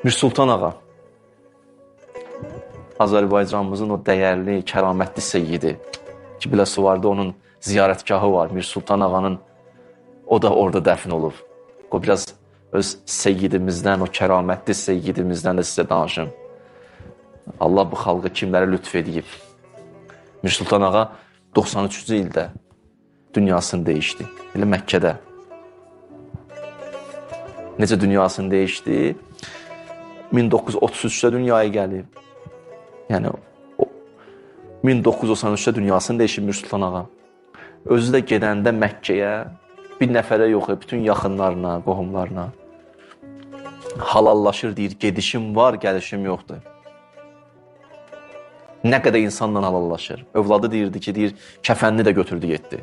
Mir Sultan Ağa, Azərbaycanımızın o dəyərli, kəramətli seyyidi. Kibiləsi vardı, onun ziyarətgahı var. Mir Sultan Ağanın, o da orada dəfn olub. O biraz öz seyyidimizdən, o kəramətli seyyidimizdən də sizə danışım. Allah bu xalqa kimlərə lütf edib. Mir Sultan Ağa 93-cü ildə dünyasını dəyişdi. Elə Məkkədə. Necə dünyasını dəyişdi? 1933-də dünyaya gəlib. Yəni, 1993-də dünyasını dəyişib Mir Sultan Ağa. Özü də gedəndə Məkkəyə bir nəfərə yox, bütün yaxınlarına, qohumlarına halallaşır, deyir, gedişim var, gəlişim yoxdur. Nə qədər insanla halallaşır. Övladı deyirdi ki, deyir, kəfənini də götürdü, getdi.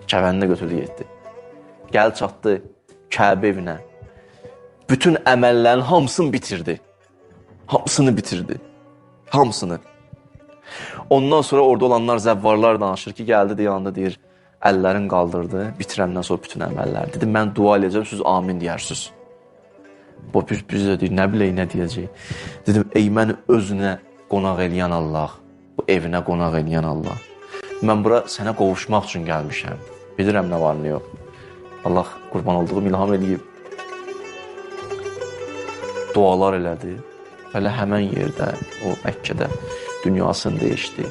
Kəfənini də götürdü, getdi. Gəl çatdı Kəbə evinə. Bütün əməllərin hamısını bitirdi. Hamısını bitirdi. Hamısını. Ondan sonra orada olanlar, zəvvarlar danışır ki, gəldi deyəndə deyir, əllərin qaldırdı, bitirəndən sonra bütün əməllər. Dedi, mən dua edəcəm, siz amin deyərsiniz. Bu biz də deyir, nə bilək, nə deyəcək. Dedim, ey məni özünə qonaq eləyən Allah, bu evinə qonaq eləyən Allah. Mən bura sənə qovuşmaq üçün gəlmişəm. Bilirəm nə var, nə yox. Allah qurban olduğum ilham eləyib. Dualar elədi. Elə həmən yerdə, o Məkkədə dünyasını dəyişdi.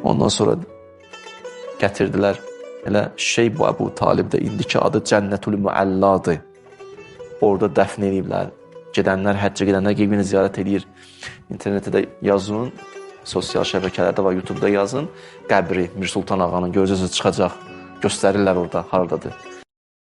Ondan sonra gətirdilər. Elə Şeyh Əbu Talib də indiki adı Cənnətül Müəlladır. Orada dəfn ediblər. Gedənlər, həccə gedənlər qeybini ziyarət edir. İnternetdə də yazın, sosial şəbəkələrdə var, YouTube'da yazın. Qəbri Mir Sultan Ağanın görəcəksiniz çıxacaq. Göstərirlər orada, haradadır.